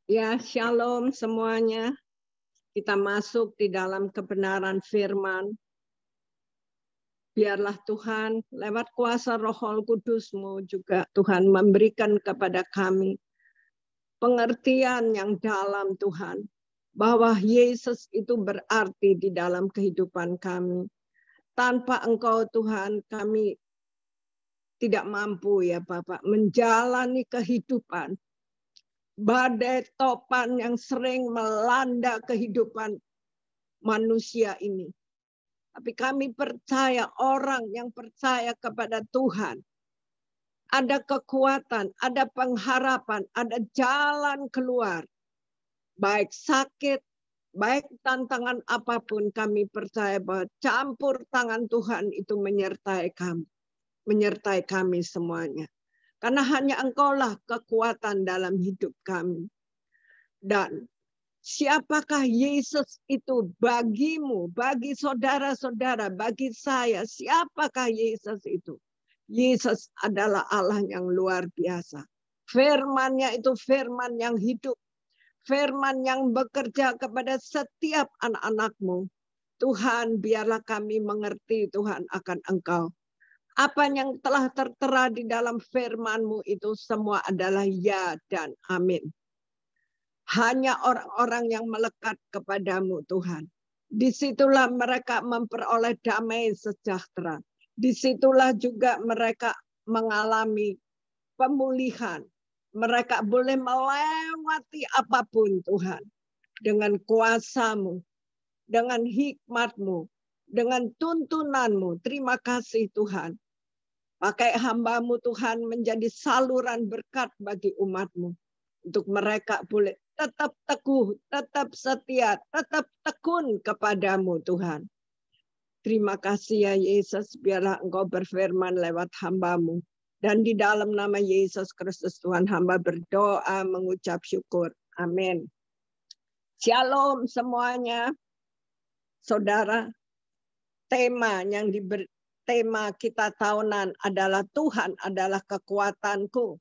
Ya, shalom semuanya. Kita masuk di dalam kebenaran firman. Biarlah Tuhan lewat kuasa Roh Kudus-Mu juga Tuhan memberikan kepada kami pengertian yang dalam Tuhan. Bahwa Yesus itu berarti di dalam kehidupan kami. Tanpa Engkau Tuhan kami tidak mampu ya Bapak menjalani kehidupan. Badai topan yang sering melanda kehidupan manusia ini. Tapi kami percaya orang yang percaya kepada Tuhan. Ada kekuatan, ada pengharapan, ada jalan keluar. Baik sakit, baik tantangan apapun, kami percaya bahwa campur tangan Tuhan itu menyertai kami. Menyertai kami semuanya. Karena hanya Engkaulah kekuatan dalam hidup kami. Dan siapakah Yesus itu bagimu, bagi saudara-saudara, bagi saya? Siapakah Yesus itu? Yesus adalah Allah yang luar biasa. Firman-Nya itu firman yang hidup. Firman yang bekerja kepada setiap anak-anak-Mu. Tuhan, biarlah kami mengerti Tuhan akan Engkau. Apa yang telah tertera di dalam firman-Mu itu semua adalah ya dan amin. Hanya orang-orang yang melekat kepadamu Tuhan. Disitulah mereka memperoleh damai sejahtera. Disitulah juga mereka mengalami pemulihan. Mereka boleh melewati apapun Tuhan. Dengan kuasa-Mu, dengan hikmat-Mu, dengan tuntunan-Mu. Terima kasih Tuhan. Pakai hamba-Mu Tuhan menjadi saluran berkat bagi umat-Mu. Untuk mereka boleh tetap teguh, tetap setia, tetap tekun kepadamu Tuhan. Terima kasih ya Yesus, biarlah Engkau berfirman lewat hamba-Mu. Dan di dalam nama Yesus Kristus Tuhan hamba berdoa mengucap syukur. Amin. Shalom semuanya. Saudara, tema kita tahunan adalah Tuhan adalah kekuatanku.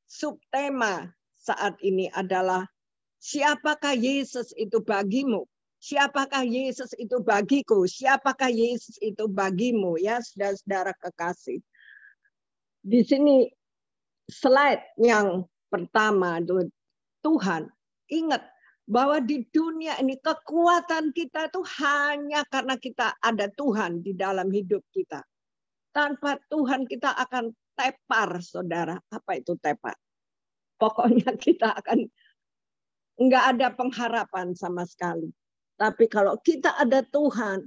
Subtema saat ini adalah siapakah Yesus itu bagimu? Siapakah Yesus itu bagiku? Siapakah Yesus itu bagimu? Ya, saudara-saudara kekasih. Di sini slide yang pertama, Tuhan. Ingat bahwa di dunia ini kekuatan kita itu hanya karena kita ada Tuhan di dalam hidup kita. Tanpa Tuhan kita akan tepar, saudara. Apa itu tepar? Pokoknya kita akan enggak ada pengharapan sama sekali. Tapi kalau kita ada Tuhan,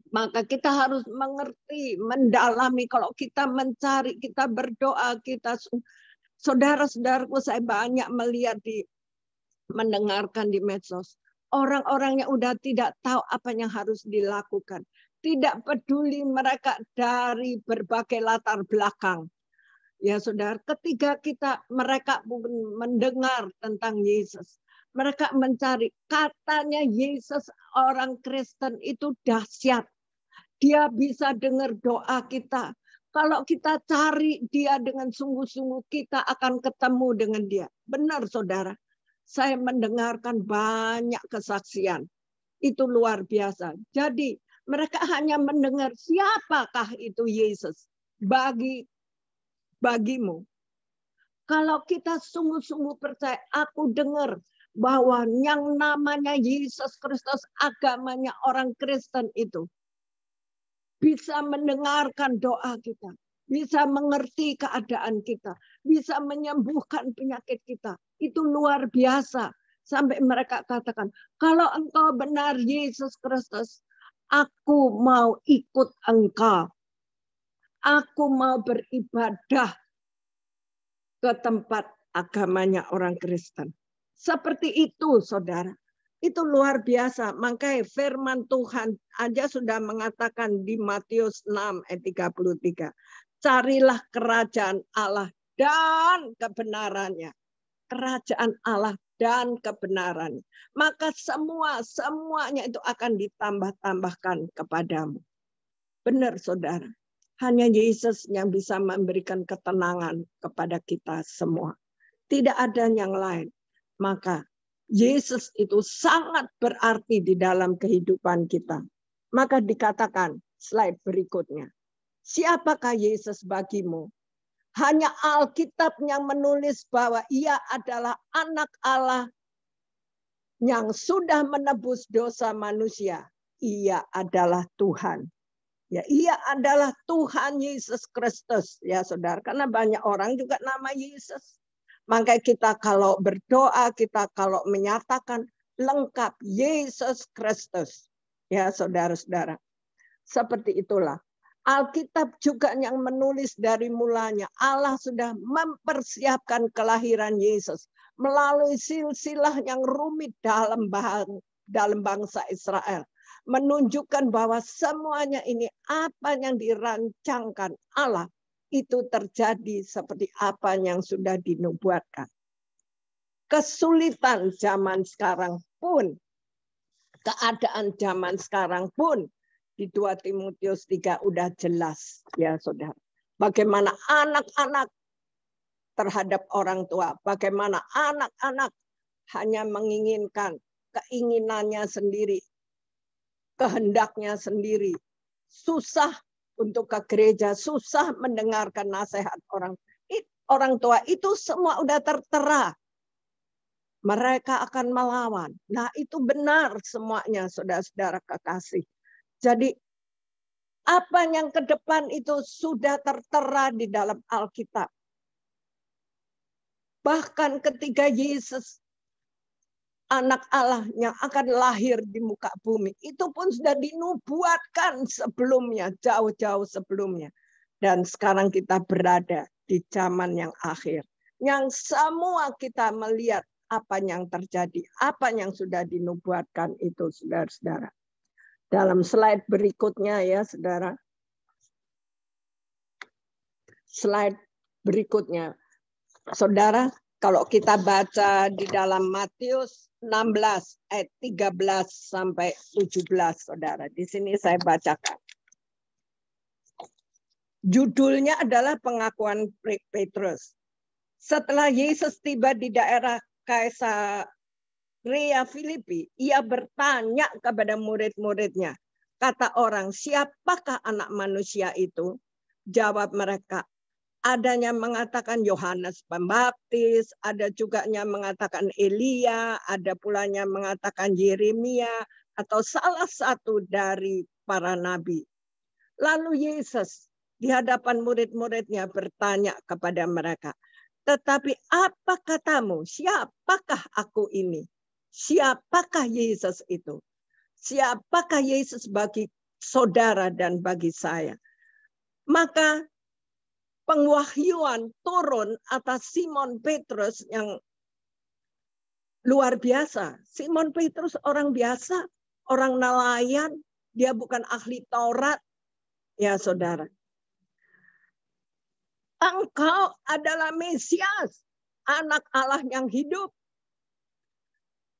maka kita harus mengerti, mendalami. Kalau kita mencari, kita berdoa, saudara-saudaraku, saya banyak melihat mendengarkan di medsos. Orang-orang yang udah tidak tahu apa yang harus dilakukan. Tidak peduli mereka dari berbagai latar belakang. Ya saudara, ketika mereka mendengar tentang Yesus, mereka mencari, katanya Yesus orang Kristen itu dahsyat. Dia bisa dengar doa kita. Kalau kita cari dia dengan sungguh-sungguh, kita akan ketemu dengan dia. Benar saudara, saya mendengarkan banyak kesaksian. Itu luar biasa. Jadi mereka hanya mendengar siapakah itu Yesus bagimu. Kalau kita sungguh-sungguh percaya, aku dengar bahwa yang namanya Yesus Kristus, agamanya orang Kristen itu bisa mendengarkan doa kita, bisa mengerti keadaan kita, bisa menyembuhkan penyakit kita. Itu luar biasa. Sampai mereka katakan, kalau engkau benar Yesus Kristus, aku mau ikut engkau. Aku mau beribadah ke tempat agamanya orang Kristen. Seperti itu, saudara. Itu luar biasa. Makanya firman Tuhan aja sudah mengatakan di Matius 6 ayat 33. Carilah kerajaan Allah dan kebenarannya. Kerajaan Allah dan kebenarannya. Maka semuanya itu akan ditambah-tambahkan kepadamu. Benar, saudara. Hanya Yesus yang bisa memberikan ketenangan kepada kita semua. Tidak ada yang lain. maka Yesus itu sangat berarti di dalam kehidupan kita. Maka dikatakan slide berikutnya. Siapakah Yesus bagimu? Hanya Alkitab yang menulis bahwa ia adalah anak Allah yang sudah menebus dosa manusia. Ia adalah Tuhan. Ya, ia adalah Tuhan Yesus Kristus. Ya, saudara. Karena banyak orang juga nama Yesus. Maka kita kalau berdoa, kita kalau menyatakan lengkap Yesus Kristus. Ya, saudara-saudara. Seperti itulah. Alkitab juga yang menulis dari mulanya. Allah sudah mempersiapkan kelahiran Yesus melalui silsilah yang rumit dalam bangsa Israel. Menunjukkan bahwa semuanya ini apa yang dirancangkan Allah itu terjadi seperti apa yang sudah dinubuatkan. Kesulitan zaman sekarang pun, keadaan zaman sekarang pun, di 2 Timotius 3 udah jelas, ya saudara. Bagaimana anak-anak terhadap orang tua, bagaimana anak-anak hanya menginginkan keinginannya sendiri, kehendaknya sendiri, susah untuk ke gereja, susah mendengarkan nasihat orang tua. Itu semua udah tertera. Mereka akan melawan. Nah, itu benar semuanya, saudara-saudara kekasih. Jadi, apa yang ke depan itu sudah tertera di dalam Alkitab. Bahkan ketika Yesus, anak Allah yang akan lahir di muka bumi, itu pun sudah dinubuatkan sebelumnya, jauh-jauh sebelumnya. Dan sekarang kita berada di zaman yang akhir. Yang semua kita melihat apa yang terjadi, apa yang sudah dinubuatkan itu, saudara-saudara. Dalam slide berikutnya ya, saudara. Slide berikutnya. Saudara, kalau kita baca di dalam Matius 16 ayat 13 sampai 17, saudara. Di sini saya bacakan. Judulnya adalah pengakuan Petrus. Setelah Yesus tiba di daerah Kaisarea Filipi, ia bertanya kepada murid-muridnya. Kata orang, siapakah anak manusia itu? Jawab mereka, adanya mengatakan Yohanes Pembaptis, ada juga yang mengatakan Elia, ada pulanya mengatakan Yeremia, atau salah satu dari para nabi. Lalu Yesus di hadapan murid-muridnya bertanya kepada mereka, tetapi apa katamu? Siapakah aku ini? Siapakah Yesus itu? Siapakah Yesus bagi saudara dan bagi saya? Maka pengwahyuan turun atas Simon Petrus yang luar biasa. Simon Petrus orang biasa, orang nelayan, dia bukan ahli Taurat. Ya saudara. Engkau adalah Mesias, anak Allah yang hidup.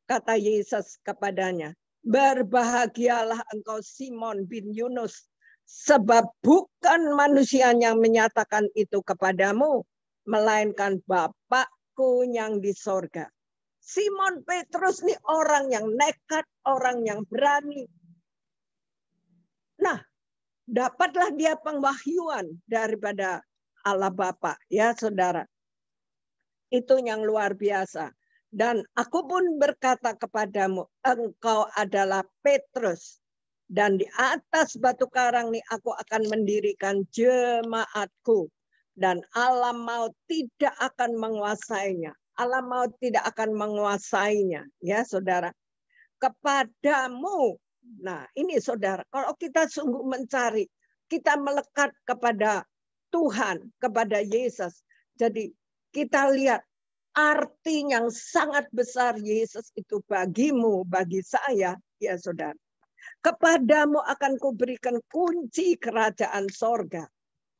Kata Yesus kepadanya, berbahagialah engkau Simon bin Yunus, sebab bukan manusia yang menyatakan itu kepadamu, melainkan Bapakku yang di sorga. Simon Petrus ini orang yang nekat, orang yang berani. Nah, dapatlah dia pengwahyuan daripada Allah Bapa, ya saudara. Itu yang luar biasa. Dan aku pun berkata kepadamu, engkau adalah Petrus. Dan di atas batu karang ini aku akan mendirikan jemaatku. Dan alam maut tidak akan menguasainya. Alam maut tidak akan menguasainya. Ya saudara. Kepadamu. Nah ini saudara. Kalau kita sungguh mencari. Kita melekat kepada Tuhan, kepada Yesus. Jadi kita lihat arti yang sangat besar Yesus itu bagimu, bagi saya, ya saudara. Kepadamu akan kuberikan kunci kerajaan sorga.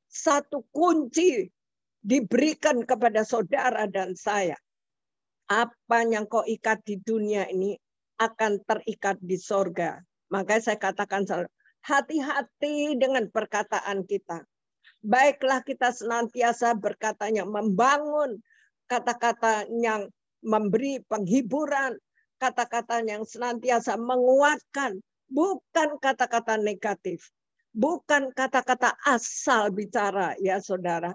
Satu kunci diberikan kepada saudara dan saya. Apa yang kau ikat di dunia ini akan terikat di sorga. Makanya saya katakan selalu, hati-hati dengan perkataan kita. Baiklah kita senantiasa berkatanya, membangun kata-kata yang memberi penghiburan, kata-kata yang senantiasa menguatkan, bukan kata-kata negatif, bukan kata-kata asal bicara, ya saudara.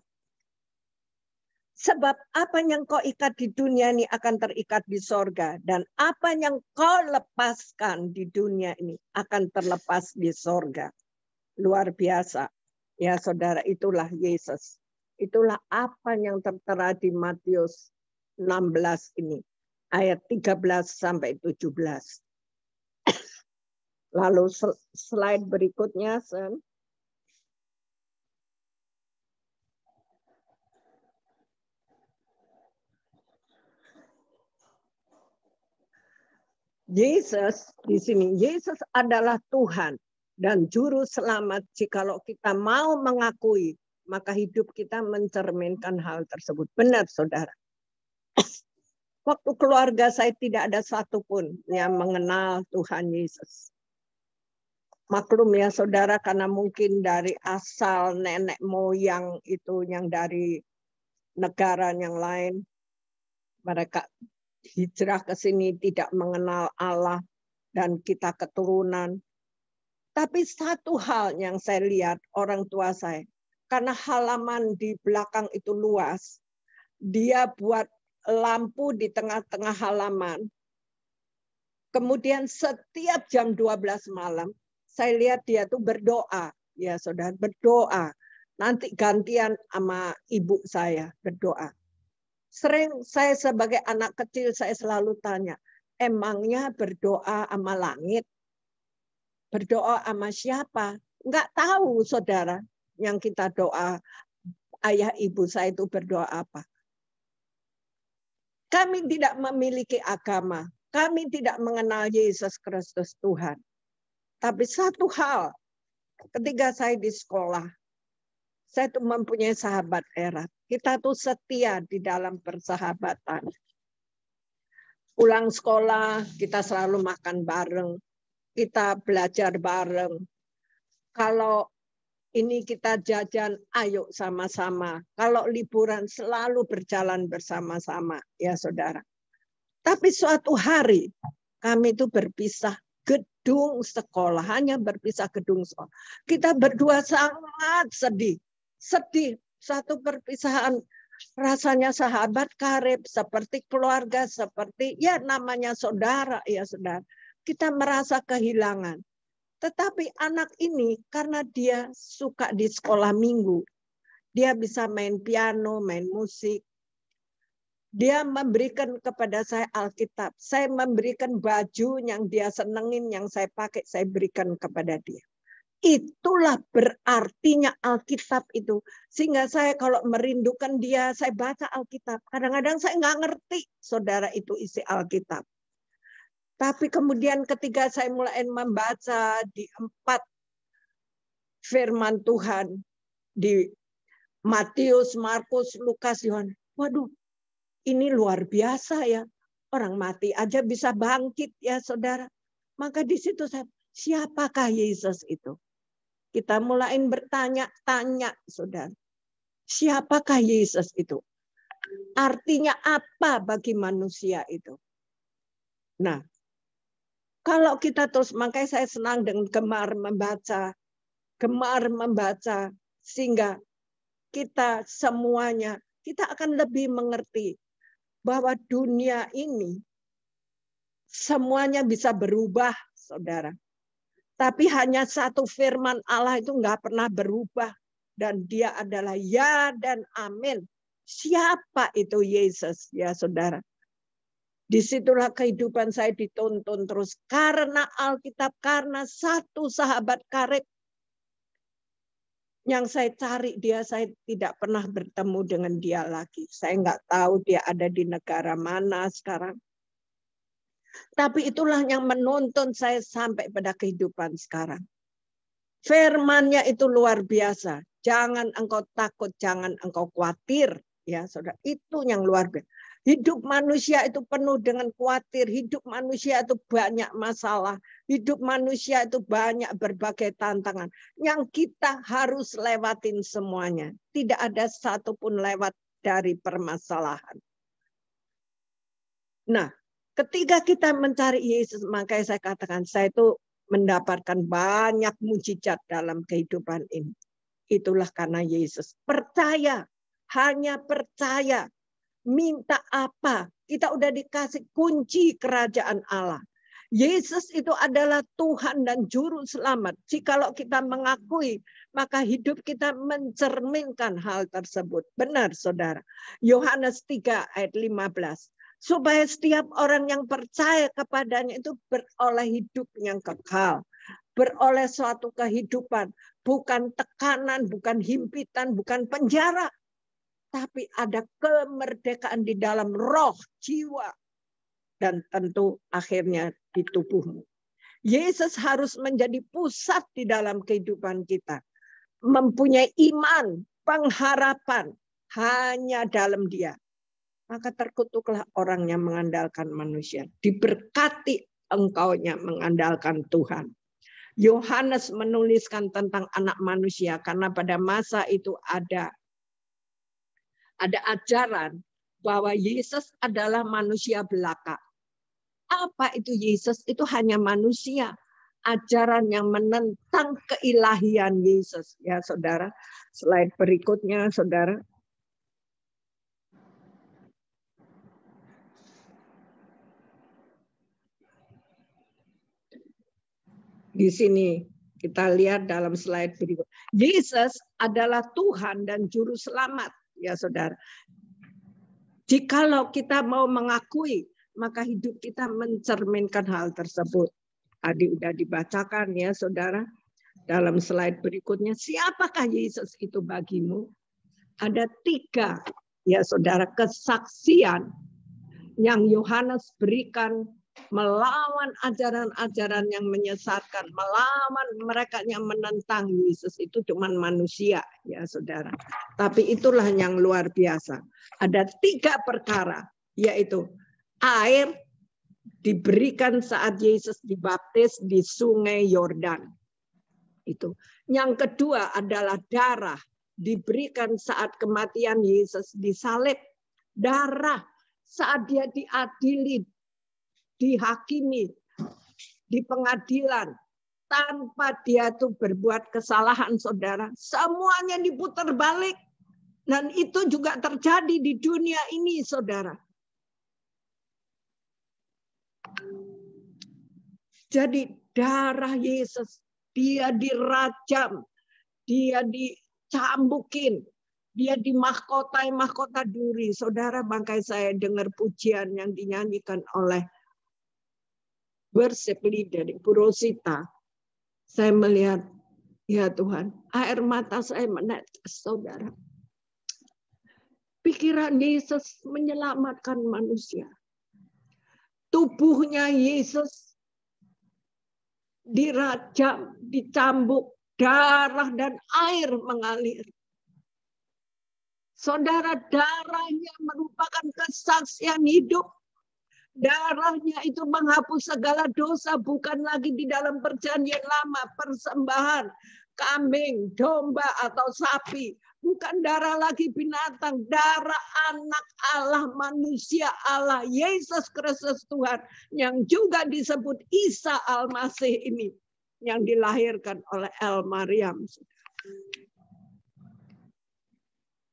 Sebab apa yang kau ikat di dunia ini akan terikat di sorga. Dan apa yang kau lepaskan di dunia ini akan terlepas di sorga. Luar biasa. Ya saudara, itulah Yesus. Itulah apa yang tertera di Matius 16 ini. Ayat 13 sampai 17. Lalu slide berikutnya, Sen. Yesus di sini, Yesus adalah Tuhan dan juru selamat. Jikalau kita mau mengakui, maka hidup kita mencerminkan hal tersebut. Benar, saudara. Waktu keluarga saya tidak ada satupun yang mengenal Tuhan Yesus. Maklum ya saudara, karena mungkin dari asal nenek moyang itu yang dari negara yang lain, mereka hijrah ke sini tidak mengenal Allah dan kita keturunan. Tapi satu hal yang saya lihat orang tua saya, karena halaman di belakang itu luas, dia buat lampu di tengah-tengah halaman. Kemudian setiap jam 12 malam, saya lihat dia tuh berdoa. Ya saudara, berdoa. Nanti gantian sama ibu saya berdoa. Sering saya sebagai anak kecil saya selalu tanya, emangnya berdoa sama langit? Berdoa sama siapa? Enggak tahu saudara yang kita doa. Ayah ibu saya itu berdoa apa? Kami tidak memiliki agama. Kami tidak mengenal Yesus Kristus Tuhan. Tapi satu hal, ketika saya di sekolah, saya tuh mempunyai sahabat erat. Kita tuh setia di dalam persahabatan. Pulang sekolah, kita selalu makan bareng. Kita belajar bareng. Kalau ini kita jajan, ayo sama-sama. Kalau liburan selalu berjalan bersama-sama, ya saudara. Tapi suatu hari kami itu berpisah gedung sekolah, hanya berpisah gedung sekolah. Kita berdua sangat sedih. Sedih, satu perpisahan rasanya sahabat karib, seperti keluarga, seperti ya namanya saudara, ya saudara. Kita merasa kehilangan. Tetapi anak ini karena dia suka di sekolah minggu, dia bisa main piano, main musik. Dia memberikan kepada saya Alkitab. Saya memberikan baju yang dia senengin, yang saya pakai, saya berikan kepada dia. Itulah berartinya Alkitab itu. Sehingga saya kalau merindukan dia, saya baca Alkitab. Kadang-kadang saya nggak ngerti, saudara, itu isi Alkitab. Tapi kemudian ketika saya mulai membaca di 4 firman Tuhan, di Matius, Markus, Lukas, Yohanes, waduh, ini luar biasa ya. Orang mati aja bisa bangkit ya saudara. Maka di situ saya, siapakah Yesus itu? Kita mulai bertanya-tanya saudara. Siapakah Yesus itu? Artinya apa bagi manusia itu? Nah, kalau kita terus, makanya saya senang dengan gemar membaca, sehingga kita semuanya, kita akan lebih mengerti bahwa dunia ini semuanya bisa berubah, saudara. Tapi hanya satu firman Allah itu nggak pernah berubah. Dan dia adalah ya dan amin. Siapa itu Yesus, ya saudara? Disitulah kehidupan saya dituntun terus. Karena Alkitab, karena satu sahabat karib yang saya cari dia, saya tidak pernah bertemu dengan dia lagi. Saya nggak tahu dia ada di negara mana sekarang. Tapi itulah yang menuntun saya sampai pada kehidupan sekarang. Firman-Nya itu luar biasa. Jangan engkau takut, jangan engkau khawatir. Ya, saudara, itu yang luar biasa. Hidup manusia itu penuh dengan khawatir. Hidup manusia itu banyak masalah. Hidup manusia itu banyak berbagai tantangan. Yang kita harus lewatin semuanya. Tidak ada satupun lewat dari permasalahan. Nah, ketika kita mencari Yesus, makanya saya katakan saya itu mendapatkan banyak mujizat dalam kehidupan ini. Itulah karena Yesus. Percaya, hanya percaya. Minta apa? Kita udah dikasih kunci kerajaan Allah. Yesus itu adalah Tuhan dan Juru Selamat. Jikalau kita mengakui, maka hidup kita mencerminkan hal tersebut. Benar, saudara. Yohanes 3 ayat 15. Supaya setiap orang yang percaya kepadanya itu beroleh hidup yang kekal. Beroleh suatu kehidupan. Bukan tekanan, bukan himpitan, bukan penjara. Tapi ada kemerdekaan di dalam roh, jiwa, dan tentu akhirnya di tubuhmu. Yesus harus menjadi pusat di dalam kehidupan kita. Mempunyai iman, pengharapan, hanya dalam Dia. Maka terkutuklah orang yang mengandalkan manusia. Diberkati engkaunya mengandalkan Tuhan. Yohanes menuliskan tentang anak manusia karena pada masa itu ada ajaran bahwa Yesus adalah manusia belaka. Apa itu Yesus? Itu hanya manusia. Ajaran yang menentang keilahian Yesus. Ya, saudara. Slide berikutnya, saudara. Di sini kita lihat dalam slide berikut. Yesus adalah Tuhan dan Juru Selamat. Ya, saudara. Jikalau kita mau mengakui, maka hidup kita mencerminkan hal tersebut. Tadi sudah dibacakan ya saudara. Dalam slide berikutnya, siapakah Yesus itu bagimu? Ada 3 ya saudara kesaksian yang Yohanes berikan melawan ajaran-ajaran yang menyesatkan, melawan mereka yang menentang Yesus itu cuma manusia ya saudara. Tapi itulah yang luar biasa. Ada 3 perkara, yaitu air diberikan saat Yesus dibaptis di Sungai Yordan. Itu. Yang kedua adalah darah diberikan saat kematian Yesus disalib. Darah saat dia diadili, dihakimi di pengadilan tanpa dia tuh berbuat kesalahan saudara, semuanya diputar balik dan itu juga terjadi di dunia ini saudara. Jadi darah Yesus, dia dirajam, dia dicambukin, dia dimahkotai mahkota duri. Saudara, bangkai saya dengar pujian yang dinyanyikan oleh worship leader Bu Rosita. Saya melihat, ya Tuhan, air mata saya menetes, saudara. Pikiran Yesus menyelamatkan manusia. Tubuhnya Yesus dirajam, dicambuk, darah dan air mengalir. Saudara, darahnya merupakan kesaksian hidup. Darahnya itu menghapus segala dosa, bukan lagi di dalam perjanjian lama, persembahan, kambing, domba, atau sapi. Bukan darah lagi binatang, darah anak Allah, manusia Allah, Yesus Kristus Tuhan, yang juga disebut Isa Al-Masih ini, yang dilahirkan oleh El Maryam.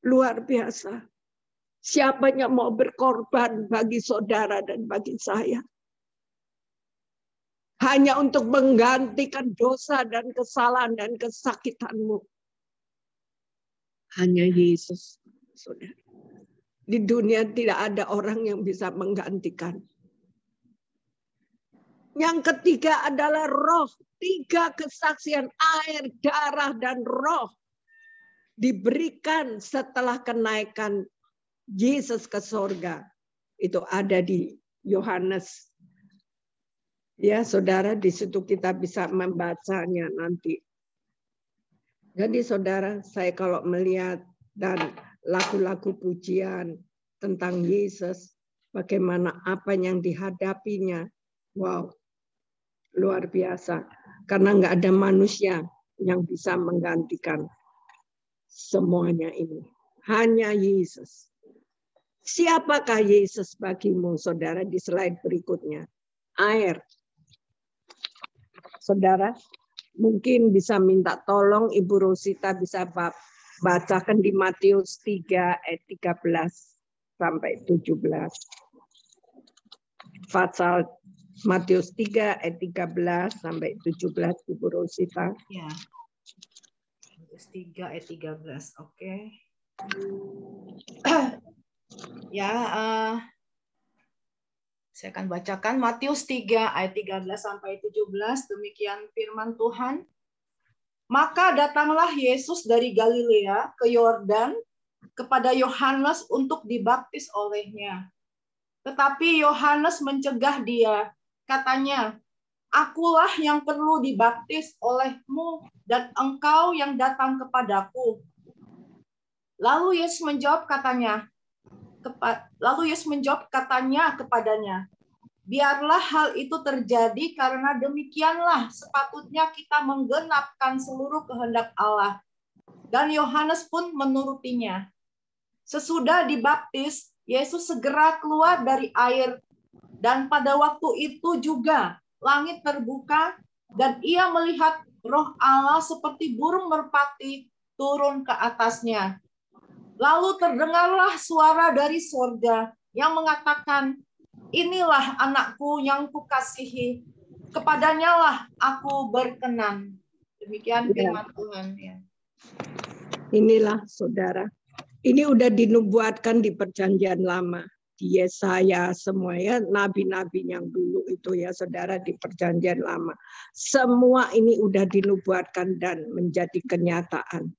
Luar biasa. Siapa yang mau berkorban bagi saudara dan bagi saya? Hanya untuk menggantikan dosa dan kesalahan dan kesakitanmu. Hanya Yesus, saudara. Di dunia tidak ada orang yang bisa menggantikan. Yang ketiga adalah roh. 3 kesaksian air, darah, dan roh diberikan setelah kenaikan Yesus ke sorga. Itu ada di Yohanes. Ya saudara, di situ kita bisa membacanya nanti. Jadi saudara, saya kalau melihat dan lagu-lagu pujian tentang Yesus, bagaimana apa yang dihadapinya, wow, luar biasa. Karena nggak ada manusia yang bisa menggantikan semuanya ini. Hanya Yesus. Siapakah Yesus bagimu, saudara, di slide berikutnya? Air. Saudara, mungkin bisa minta tolong Ibu Rosita bisa bacakan di Matius 3 ayat 13 sampai 17. Pasal Matius 3 ayat 13 sampai 17, Ibu Rosita. Ya. Matius 3 ayat 13. Oke. Ya, saya akan bacakan Matius 3 ayat 13 sampai 17. Demikian firman Tuhan. Maka datanglah Yesus dari Galilea ke Yordan kepada Yohanes untuk dibaptis olehnya. Tetapi Yohanes mencegah dia, katanya, "Akulah yang perlu dibaptis olehmu dan engkau yang datang kepadaku." Lalu Yesus menjawab katanya kepadanya, "Biarlah hal itu terjadi karena demikianlah sepatutnya kita menggenapkan seluruh kehendak Allah." Dan Yohanes pun menurutinya. Sesudah dibaptis, Yesus segera keluar dari air, dan pada waktu itu juga langit terbuka dan ia melihat Roh Allah seperti burung merpati turun ke atasnya. Lalu terdengarlah suara dari surga yang mengatakan, "Inilah anakku yang kukasihi, kepadanya lah aku berkenan." Demikian firman Tuhan. Ya. Inilah saudara. Ini udah dinubuatkan di Perjanjian Lama. Di Yesaya semua ya, nabi-nabi yang dulu itu ya saudara di Perjanjian Lama. Semua ini udah dinubuatkan dan menjadi kenyataan.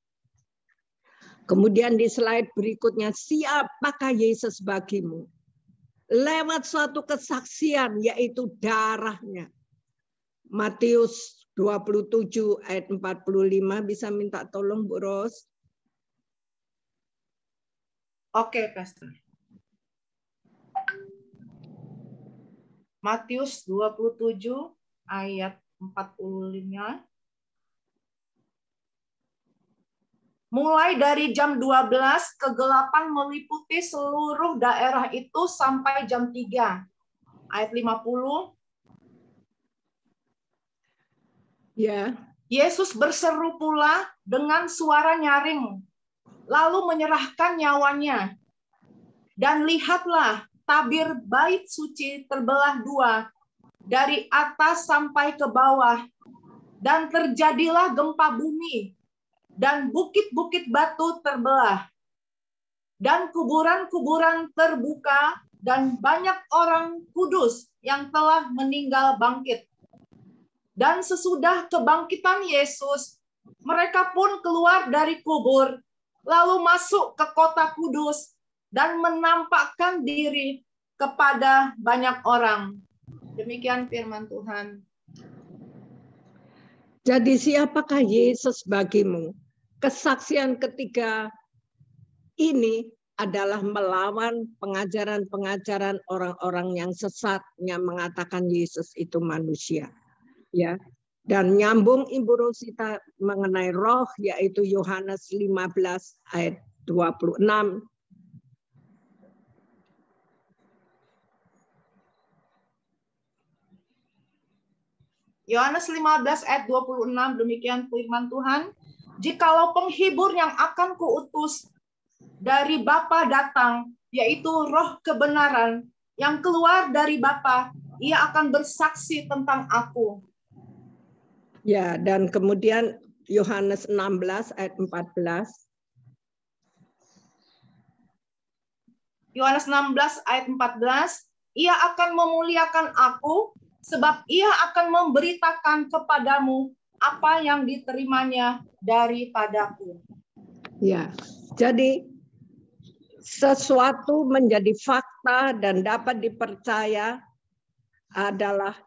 Kemudian di slide berikutnya, siapakah Yesus bagimu? Lewat suatu kesaksian, yaitu darahnya. Matius 27 ayat 45, bisa minta tolong Bu Ros? Oke, Pastor. Matius 27 ayat 45. Mulai dari jam 12, kegelapan meliputi seluruh daerah itu sampai jam 3. Ayat 50. Ya. Yesus berseru pula dengan suara nyaring, lalu menyerahkan nyawanya. Dan lihatlah, tabir bait suci terbelah dua, dari atas sampai ke bawah. Dan terjadilah gempa bumi, dan bukit-bukit batu terbelah, dan kuburan-kuburan terbuka, dan banyak orang kudus yang telah meninggal bangkit. Dan sesudah kebangkitan Yesus, mereka pun keluar dari kubur, lalu masuk ke kota kudus, dan menampakkan diri kepada banyak orang. Demikian firman Tuhan. Jadi siapakah Yesus bagimu? Kesaksian ketiga ini adalah melawan pengajaran-pengajaran orang-orang yang sesat yang mengatakan Yesus itu manusia. Ya. Dan nyambung Ibu Rosita mengenai roh, yaitu Yohanes 15 ayat 26. Yohanes 15 ayat 26, demikian firman Tuhan. Jikalau penghibur yang akan kuutus dari Bapa datang, yaitu roh kebenaran yang keluar dari Bapa, ia akan bersaksi tentang aku. Ya, dan kemudian Yohanes 16 ayat 14. Yohanes 16 ayat 14, ia akan memuliakan aku, sebab ia akan memberitakan kepadamu apa yang diterimanya daripadaku. Ya, jadi sesuatu menjadi fakta dan dapat dipercaya adalah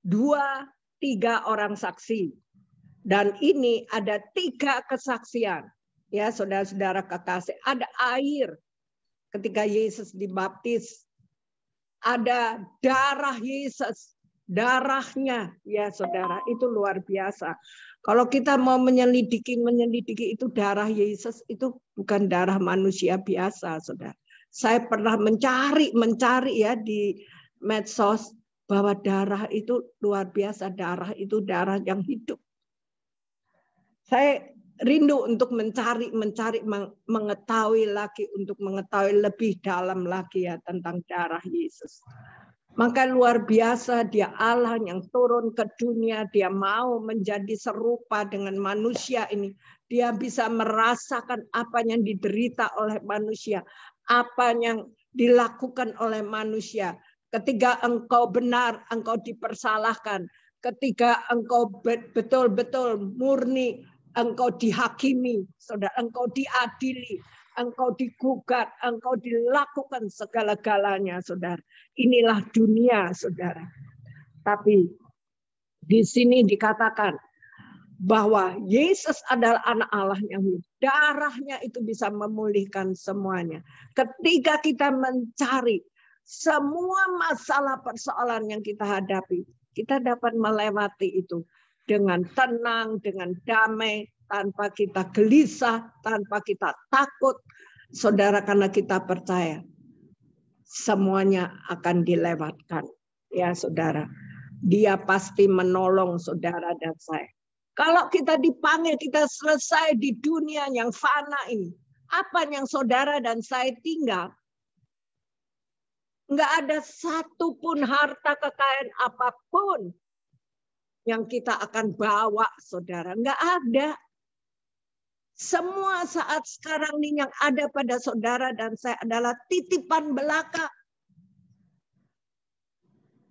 2-3 orang saksi. Dan ini ada 3 kesaksian. Ya, saudara-saudara kekasih, ada air ketika Yesus dibaptis. Ada darah Yesus, darahnya ya saudara, itu luar biasa. Kalau kita mau menyelidiki itu darah Yesus itu bukan darah manusia biasa, saudara. Saya pernah mencari ya di medsos bahwa darah itu luar biasa, darah itu darah yang hidup. Saya rindu untuk mencari, mengetahui lagi, untuk mengetahui lebih dalam lagi ya tentang darah Yesus. Maka luar biasa, dia Allah yang turun ke dunia, dia mau menjadi serupa dengan manusia ini. Dia bisa merasakan apa yang diderita oleh manusia, apa yang dilakukan oleh manusia. Ketika engkau benar, engkau dipersalahkan. Ketika engkau betul-betul murni, engkau dihakimi, saudara, engkau diadili, engkau digugat, engkau dilakukan segala-galanya, saudara. Inilah dunia, saudara. Tapi di sini dikatakan bahwa Yesus adalah anak Allah yang hidup. Darahnya itu bisa memulihkan semuanya. Ketika kita mencari semua masalah persoalan yang kita hadapi, kita dapat melewati itu dengan tenang, dengan damai, tanpa kita gelisah, tanpa kita takut. Saudara, karena kita percaya semuanya akan dilewatkan. Ya saudara, dia pasti menolong saudara dan saya. Kalau kita dipanggil, kita selesai di dunia yang fana ini. Apa yang saudara dan saya tinggal? Enggak ada satupun harta kekayaan apapun yang kita akan bawa, saudara. Enggak ada. Semua saat sekarang ini yang ada pada saudara dan saya adalah titipan belaka.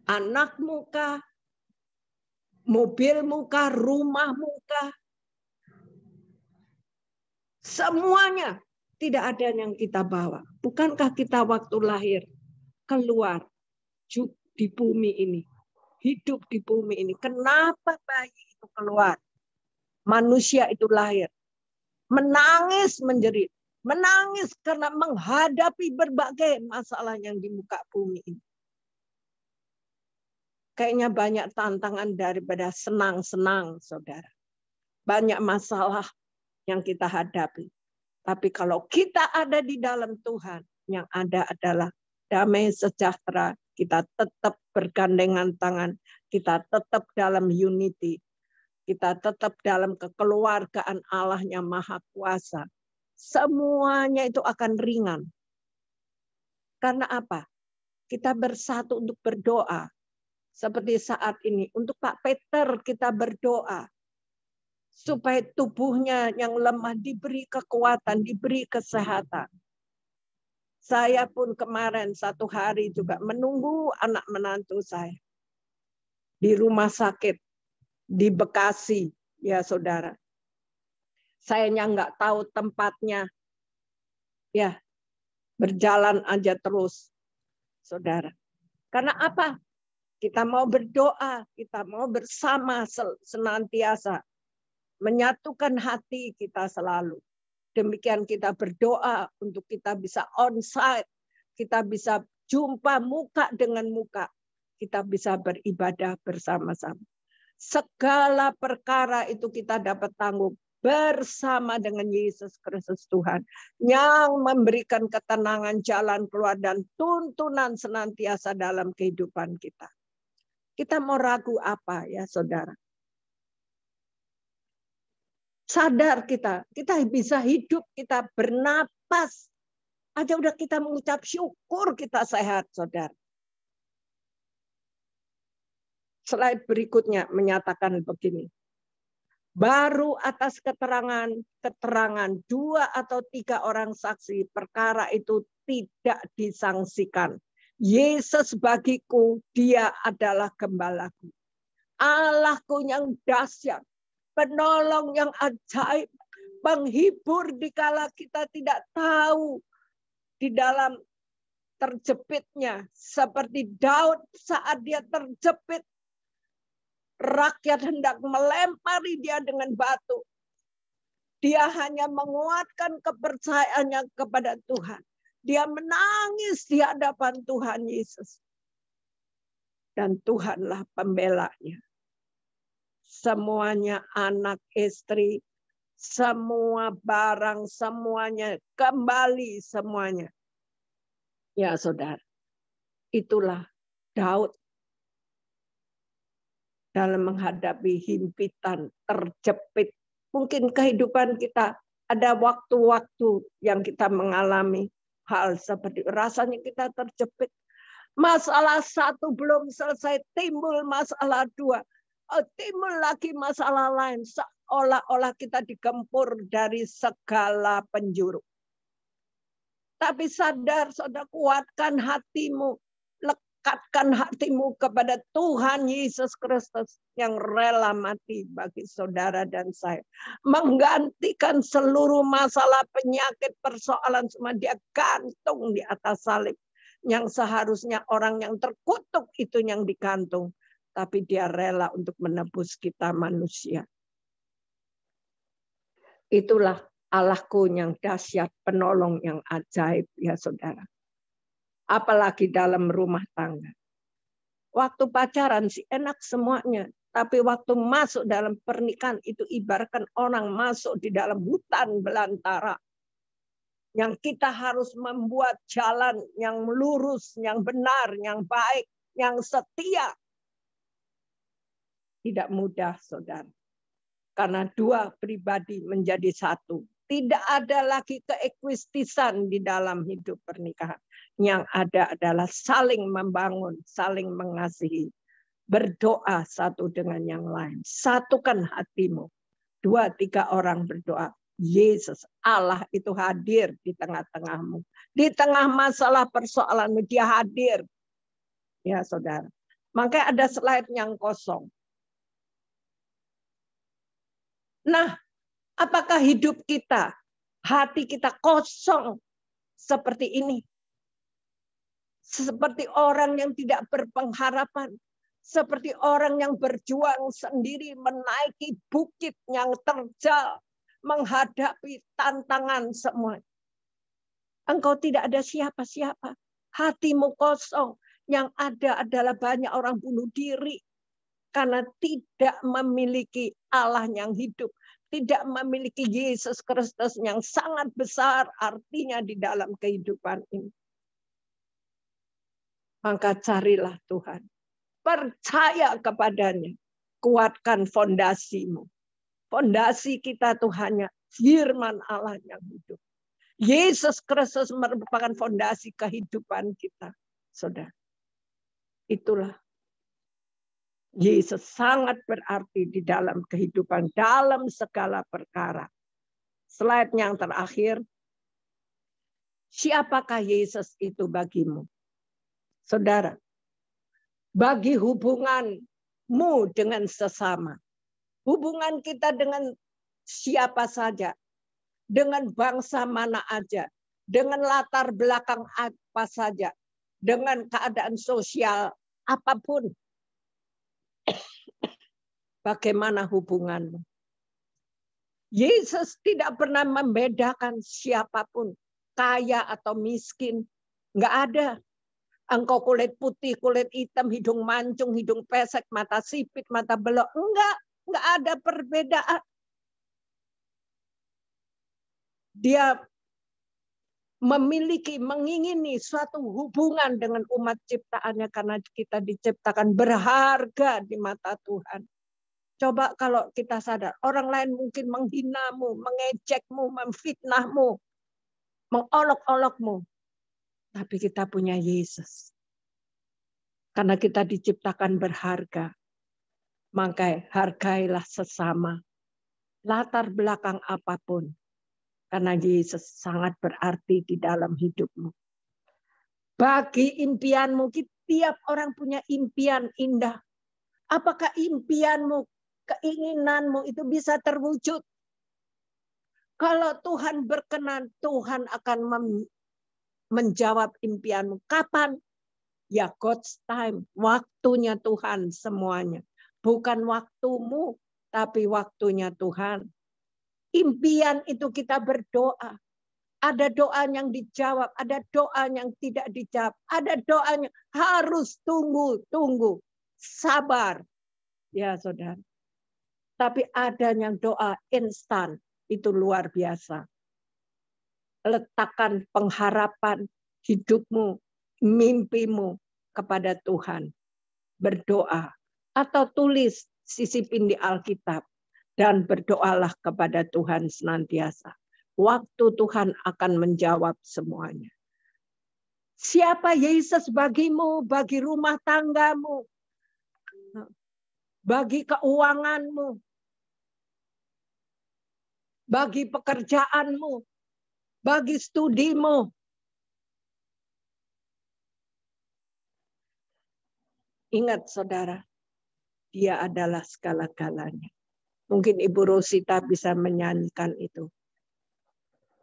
Anakmu kah? Mobilmu kah? Rumahmu kah? Semuanya tidak ada yang kita bawa. Bukankah kita waktu lahir keluar di bumi ini, hidup di bumi ini? Kenapa bayi itu keluar? Manusia itu lahir menangis menjerit, menangis karena menghadapi berbagai masalah yang di muka bumi ini. Kayaknya banyak tantangan daripada senang-senang, saudara. Banyak masalah yang kita hadapi. Tapi kalau kita ada di dalam Tuhan, yang ada adalah damai sejahtera. Kita tetap bergandengan tangan. Kita tetap dalam unity. Kita tetap dalam kekeluargaan Allah yang Maha Kuasa. Semuanya itu akan ringan. Karena apa? Kita bersatu untuk berdoa. Seperti saat ini. Untuk Pak Peter kita berdoa. Supaya tubuhnya yang lemah diberi kekuatan, diberi kesehatan. Saya pun kemarin satu hari juga menunggu anak menantu saya. Di rumah sakit. Di Bekasi, ya saudara. Sayanya nggak tahu tempatnya. Ya, berjalan aja terus, saudara. Karena apa? Kita mau berdoa, kita mau bersama senantiasa. Menyatukan hati kita selalu. Demikian kita berdoa untuk kita bisa onsite. Kita bisa jumpa muka dengan muka. Kita bisa beribadah bersama-sama. Segala perkara itu kita dapat tanggung bersama dengan Yesus Kristus Tuhan yang memberikan ketenangan, jalan keluar dan tuntunan senantiasa dalam kehidupan kita. Kita mau ragu apa ya saudara? Sadar kita bisa hidup, kita bernapas. Aja udah kita mengucap syukur kita sehat saudara. Slide berikutnya menyatakan begini. Baru atas keterangan 2 atau 3 orang saksi, perkara itu tidak disangsikan. Yesus bagiku, dia adalah gembalaku. Allahku yang dahsyat, penolong yang ajaib, penghibur dikala kita tidak tahu di dalam terjepitnya. Seperti Daud saat dia terjepit, rakyat hendak melempari dia dengan batu. Dia hanya menguatkan kepercayaannya kepada Tuhan. Dia menangis di hadapan Tuhan Yesus. Dan Tuhanlah pembelanya. Semuanya anak, istri, semua barang, semuanya kembali semuanya. Ya saudara, itulah Daud dalam menghadapi himpitan, terjepit. Mungkin kehidupan kita ada waktu-waktu yang kita mengalami hal seperti rasanya kita terjepit. Masalah satu belum selesai, timbul masalah dua. Timbul lagi masalah lain. Seolah-olah kita digempur dari segala penjuru. Tapi sadar, saudara, kuatkan hatimu. Lekatkan hatimu kepada Tuhan Yesus Kristus yang rela mati bagi saudara dan saya. Menggantikan seluruh masalah, penyakit, persoalan semua dia gantung di atas salib. Yang seharusnya orang yang terkutuk itu yang digantung. Tapi dia rela untuk menebus kita manusia. Itulah Allahku yang dahsyat, penolong yang ajaib ya saudara. Apalagi dalam rumah tangga. Waktu pacaran sih enak semuanya. Tapi waktu masuk dalam pernikahan itu ibaratkan orang masuk di dalam hutan belantara. Yang kita harus membuat jalan yang lurus, yang benar, yang baik, yang setia. Tidak mudah saudara. Karena dua pribadi menjadi satu. Tidak ada lagi keegoistisan di dalam hidup pernikahan. Yang ada adalah saling membangun, saling mengasihi. Berdoa satu dengan yang lain. Satukan hatimu. 2-3 orang berdoa. Yesus, Allah itu hadir di tengah-tengahmu. Di tengah masalah persoalanmu, dia hadir. Ya saudara. Makanya ada slide yang kosong. Nah, apakah hidup kita, hati kita kosong seperti ini? Seperti orang yang tidak berpengharapan. Seperti orang yang berjuang sendiri menaiki bukit yang terjal. Menghadapi tantangan semua. Engkau tidak ada siapa-siapa. Hatimu kosong. Yang ada adalah banyak orang bunuh diri. Karena tidak memiliki Allah yang hidup. Tidak memiliki Yesus Kristus yang sangat besar artinya di dalam kehidupan ini. Maka carilah Tuhan. Percaya kepadanya. Kuatkan fondasimu. Fondasi kita Tuhannya firman Allah yang hidup. Yesus Kristus merupakan fondasi kehidupan kita. Saudara. Itulah. Yesus sangat berarti di dalam kehidupan, dalam segala perkara. Slide yang terakhir. Siapakah Yesus itu bagimu? Saudara, bagi hubunganmu dengan sesama, hubungan kita dengan siapa saja, dengan bangsa mana aja, dengan latar belakang apa saja, dengan keadaan sosial apapun, bagaimana hubunganmu? Yesus tidak pernah membedakan siapapun, kaya atau miskin. Enggak ada. Engkau kulit putih, kulit hitam, hidung mancung, hidung pesek, mata sipit, mata belok. Enggak ada perbedaan. Dia mengingini suatu hubungan dengan umat ciptaannya karena kita diciptakan berharga di mata Tuhan. Coba kalau kita sadar, orang lain mungkin menghinamu, mengejekmu, memfitnahmu, mengolok-olokmu. Tapi kita punya Yesus. Karena kita diciptakan berharga. Maka hargailah sesama. Latar belakang apapun. Karena Yesus sangat berarti di dalam hidupmu. Bagi impianmu, tiap orang punya impian indah. Apakah impianmu, keinginanmu itu bisa terwujud? Kalau Tuhan berkenan, Tuhan akan menjawab impianmu. Kapan? Ya God's time. Waktunya Tuhan semuanya. Bukan waktumu, tapi waktunya Tuhan. Impian itu kita berdoa. Ada doa yang dijawab, ada doa yang tidak dijawab. Ada doanya harus tunggu. Sabar. Ya saudara. Tapi ada yang doa instan. Itu luar biasa. Letakkan pengharapan hidupmu mimpimu kepada Tuhan. Berdoa atau tulis, sisipin di Alkitab. Dan berdoalah kepada Tuhan senantiasa. Waktu Tuhan akan menjawab semuanya. Siapa Yesus bagimu, bagi rumah tanggamu, bagi keuanganmu, bagi pekerjaanmu, bagi studimu. Ingat saudara, Dia adalah segala-galanya. Mungkin Ibu Rosita bisa menyanyikan itu.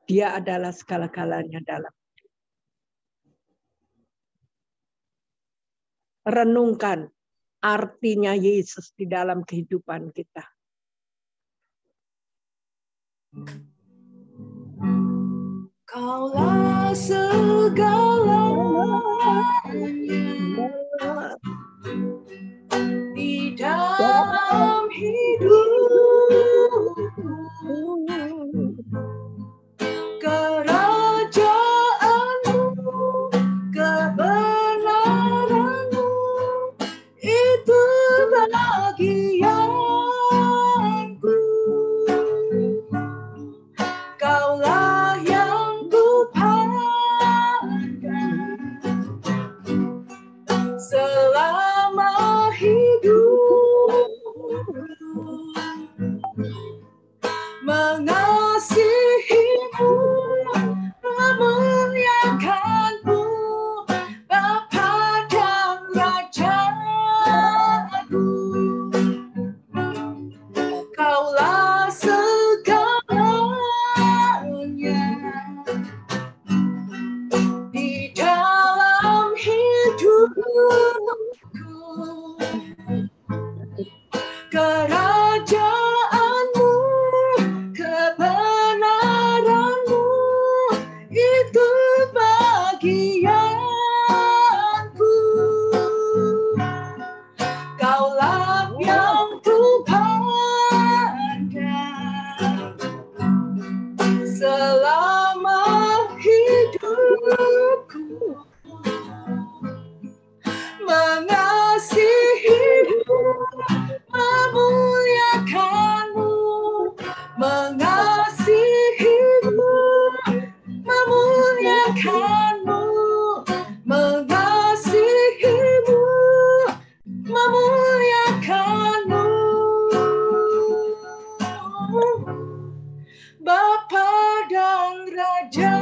Dia adalah segala-galanya dalam. Renungkan artinya Yesus di dalam kehidupan kita. Kaulah segalanya di dalam hidupku. Kerajaanmu, kebenaranmu, itu bagianku. Kaulah yang kupandang selama hidupku, mengasihimu, memuliakanmu, Bapa dan Rajaku. Kaulah segalanya di dalam hidupku. Kerajaanmu, kebenaranmu, itu bagianku. Kaulah yang kupandang selama hidupku, mengasihimu, memuliakanmu, mengasihimu, memuliakanmu, mengasihimu, memuliakanmu, Bapa dan Rajaku.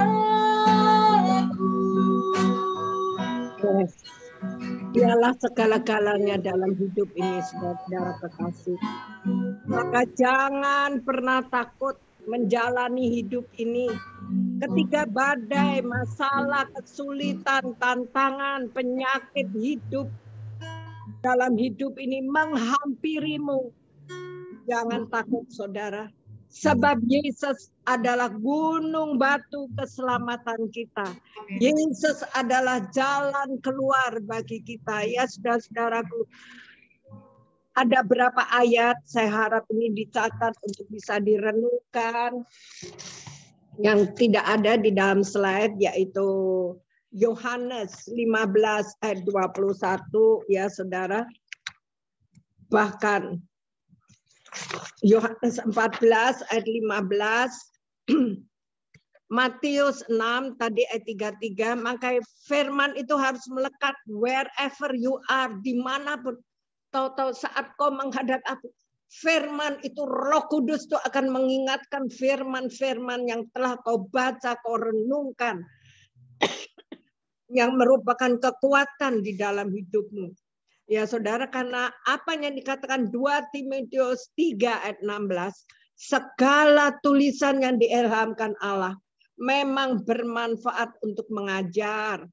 Dialah segala-galanya dalam hidup ini, saudara kekasih. Maka jangan pernah takut menjalani hidup ini. Ketika badai, masalah, kesulitan, tantangan, penyakit hidup dalam hidup ini menghampirimu, jangan takut saudara. Sebab Yesus adalah gunung batu keselamatan kita. Yesus adalah jalan keluar bagi kita. Ya saudara-saudaraku, ada berapa ayat saya harap ini dicatat untuk bisa direnungkan. Yang tidak ada di dalam slide yaitu Yohanes 15 ayat 21 ya saudara. Bahkan Yohanes 14 ayat 15, Matius 6 tadi ayat 33, maka firman itu harus melekat wherever you are, dimanapun. Tahu-tahu saat kau menghadap aku, firman itu Roh Kudus itu akan mengingatkan firman-firman yang telah kau baca, kau renungkan, yang merupakan kekuatan di dalam hidupmu. Ya saudara, karena apa yang dikatakan 2 Timotius 3 ayat 16, segala tulisan yang diilhamkan Allah memang bermanfaat untuk mengajar,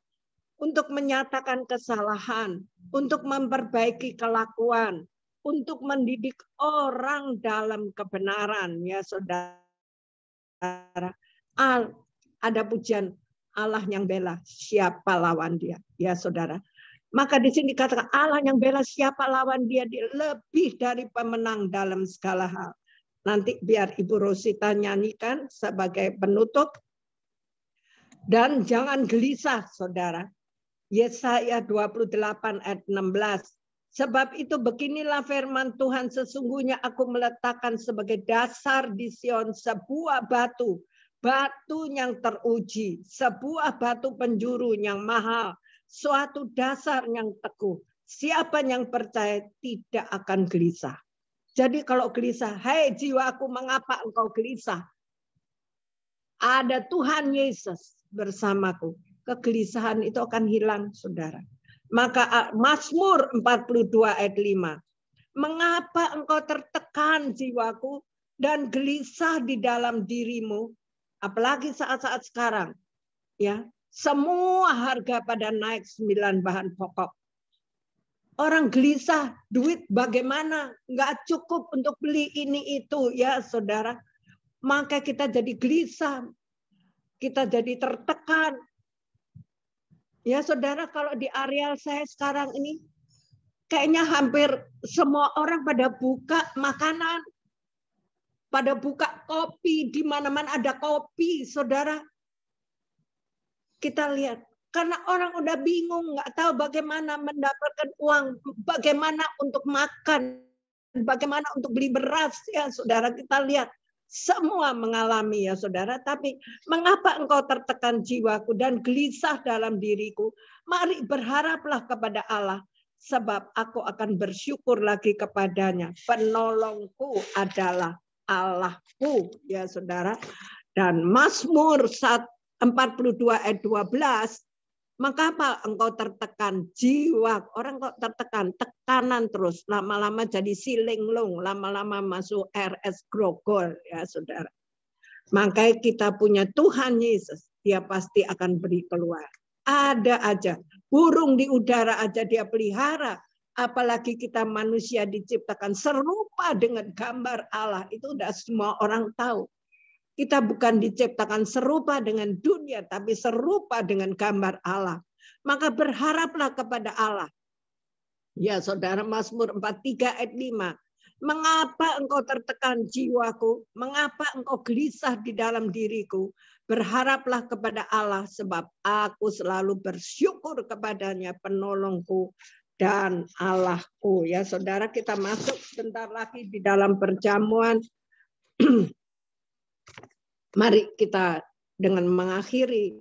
untuk menyatakan kesalahan, untuk memperbaiki kelakuan, untuk mendidik orang dalam kebenaran. Ya saudara, ada pujian Allah yang bela, siapa lawan dia? Ya saudara. Maka di sini dikatakan Allah yang bela, siapa lawan dia? Dia lebih dari pemenang dalam segala hal. Nanti biar Ibu Rosita nyanyikan sebagai penutup. Dan jangan gelisah, saudara. Yesaya 28 ayat 16. Sebab itu beginilah firman Tuhan, sesungguhnya aku meletakkan sebagai dasar di Sion sebuah batu, batu yang teruji, sebuah batu penjuru yang mahal, suatu dasar yang teguh. Siapa yang percaya tidak akan gelisah. Jadi kalau gelisah, hai jiwaku, mengapa engkau gelisah? Ada Tuhan Yesus bersamaku. Kegelisahan itu akan hilang, saudara. Maka Mazmur 42 ayat 5. Mengapa engkau tertekan jiwaku dan gelisah di dalam dirimu? Apalagi saat-saat sekarang. Ya, semua harga pada naik 9 bahan pokok. Orang gelisah, duit bagaimana? Nggak cukup untuk beli ini itu, ya saudara. Maka kita jadi gelisah. Kita jadi tertekan. Ya saudara, kalau di areal saya sekarang ini, kayaknya hampir semua orang pada buka makanan. Pada buka kopi, di mana-mana ada kopi, saudara. Kita lihat, karena orang udah bingung, nggak tahu bagaimana mendapatkan uang, bagaimana untuk makan, bagaimana untuk beli beras, ya saudara. Kita lihat, semua mengalami, ya saudara. Tapi mengapa engkau tertekan jiwaku dan gelisah dalam diriku? Mari berharaplah kepada Allah, sebab aku akan bersyukur lagi kepadanya. Penolongku adalah Allahku, ya saudara. Dan Mazmur 42 ayat 12, mengapa engkau tertekan jiwa? Orang kok tertekan, tekanan terus, lama-lama jadi silinglung, lama-lama masuk RS grogol, ya saudara. Makanya kita punya Tuhan Yesus, dia pasti akan beri keluar. Ada aja, burung di udara aja dia pelihara, apalagi kita manusia diciptakan serupa dengan gambar Allah, itu udah semua orang tahu. Kita bukan diciptakan serupa dengan dunia, tapi serupa dengan gambar Allah. Maka berharaplah kepada Allah. Ya saudara, Mazmur 43 ayat 5. Mengapa engkau tertekan jiwaku? Mengapa engkau gelisah di dalam diriku? Berharaplah kepada Allah, sebab aku selalu bersyukur kepadanya, penolongku dan Allahku. Ya saudara, kita masuk sebentar lagi di dalam perjamuan. Mari kita dengan mengakhiri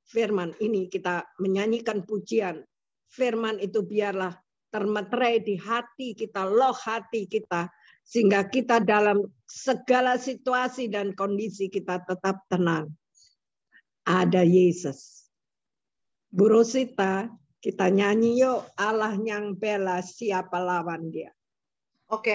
firman ini, kita menyanyikan pujian. Firman itu biarlah termeterai di hati kita, loh hati kita, sehingga kita dalam segala situasi dan kondisi kita tetap tenang. Ada Yesus. Bu Rosita, kita nyanyi yuk, Allah yang bela, siapa lawan dia.